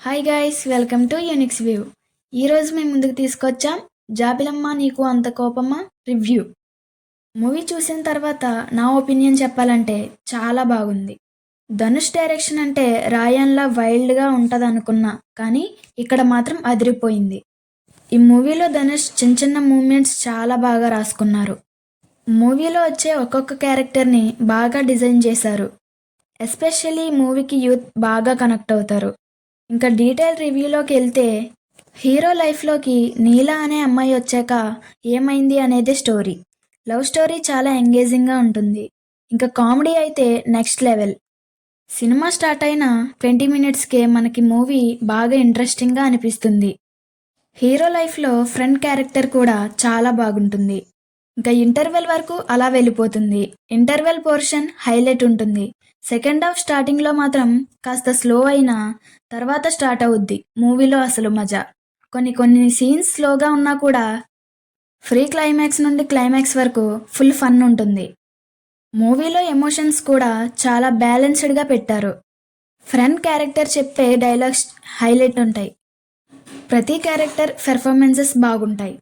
Hi guys, welcome to Unix view. ఈరోజు మేము ముందుకు తీసుకొచ్చాం జాబిలమ్మ నీకు అంత కోపమా రివ్యూ. మూవీ చూసిన తర్వాత నా ఒపీనియన్ చెప్పాలంటే చాలా బాగుంది. ధనుష్ డైరెక్షన్ అంటే రాయన్లా వైల్డ్గా ఉంటుంది అనుకున్నా, కానీ ఇక్కడ మాత్రం అదిరిపోయింది. ఈ మూవీలో ధనుష్ చిన్న చిన్న మూమెంట్స్ చాలా బాగా రాసుకున్నారు. మూవీలో వచ్చే ఒక్కొక్క క్యారెక్టర్ని బాగా డిజైన్ చేశారు. ఎస్పెషల్లీ మూవీకి యూత్ బాగా కనెక్ట్ అవుతారు. ఇంకా డీటెయిల్ రివ్యూలోకి వెళ్తే, హీరో లైఫ్లోకి నీలా అనే అమ్మాయి వచ్చాక ఏమైంది అనేది స్టోరీ. లవ్ స్టోరీ చాలా ఎంగేజింగ్గా ఉంటుంది. ఇంకా కామెడీ అయితే నెక్స్ట్ లెవెల్. సినిమా స్టార్ట్ అయిన 20 మినిట్స్కే మనకి మూవీ బాగా ఇంట్రెస్టింగ్గా అనిపిస్తుంది. హీరో లైఫ్లో ఫ్రెండ్ క్యారెక్టర్ కూడా చాలా బాగుంటుంది. ఇంకా ఇంటర్వెల్ వరకు అలా వెళ్ళిపోతుంది. ఇంటర్వెల్ పోర్షన్ హైలైట్ ఉంటుంది. సెకండ్ హాఫ్ స్టార్టింగ్లో మాత్రం కాస్త స్లో అయినా తర్వాత స్టార్ట్ అవుద్ది మూవీలో అసలు మజా. కొన్ని సీన్స్ స్లోగా ఉన్నా కూడా ఫ్రీ క్లైమాక్స్ నుండి క్లైమాక్స్ వరకు ఫుల్ ఫన్ ఉంటుంది. మూవీలో ఎమోషన్స్ కూడా చాలా బ్యాలెన్స్డ్గా పెట్టారు. ఫ్రెండ్ క్యారెక్టర్ చెప్పే డైలాగ్స్ హైలైట్ ఉంటాయి. ప్రతి క్యారెక్టర్ పెర్ఫార్మెన్సెస్ బాగుంటాయి.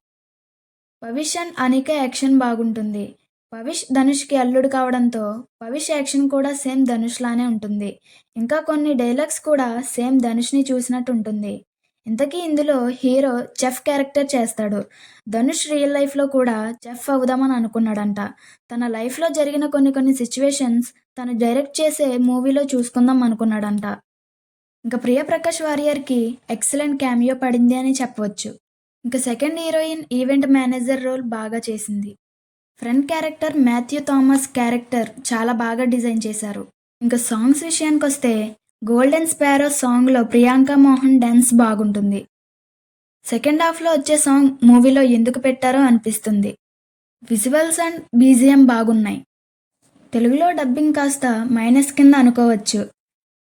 పవిష్ అండ్ అనిక యాక్షన్ బాగుంటుంది. పవిష్ ధనుష్కి అల్లుడు కావడంతో పవిష్ యాక్షన్ కూడా సేమ్ ధనుష్ లానే ఉంటుంది. ఇంకా కొన్ని డైలాగ్స్ కూడా సేమ్ ధనుష్ని చూసినట్టు ఉంటుంది. ఇంతకీ ఇందులో హీరో చెఫ్ క్యారెక్టర్ చేస్తాడు. ధనుష్ రియల్ లైఫ్లో కూడా చెఫ్ అవుదామని అనుకున్నాడంట. తన లైఫ్లో జరిగిన కొన్ని సిచ్యువేషన్స్ తను డైరెక్ట్ చేసే మూవీలో చూసుకుందాం అనుకున్నాడంట. ఇంకా ప్రియప్రకాష్ వారియర్కి ఎక్సలెంట్ క్యామియో పడింది అని చెప్పవచ్చు. ఇంకా second heroine event manager role బాగా చేసింది. Friend character Matthew Thomas character చాలా బాగా డిజైన్ చేశారు. ఇంకా సాంగ్స్ విషయానికి వస్తే గోల్డెన్ స్పారో సాంగ్లో ప్రియాంక మోహన్ డ్యాన్స్ బాగుంటుంది. సెకండ్ హాఫ్లో వచ్చే సాంగ్ మూవీలో ఎందుకు పెట్టారో అనిపిస్తుంది. విజువల్స్ అండ్ బీజిఎం బాగున్నాయి. తెలుగులో డబ్బింగ్ కాస్త మైనస్ కింద అనుకోవచ్చు.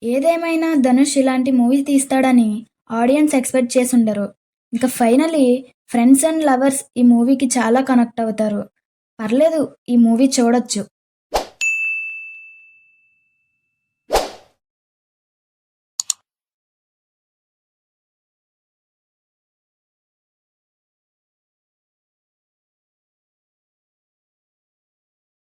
ఏదేమైనా ధనుష్ ఇలాంటి మూవీ తీస్తాడని ఆడియన్స్ ఎక్స్పెక్ట్ చేసి ఉండరు. ఇంకా ఫైనలీ ఫ్రెండ్స్ అండ్ లవర్స్ ఈ మూవీకి చాలా కనెక్ట్ అవుతారు. పర్లేదు, ఈ మూవీ చూడొచ్చు.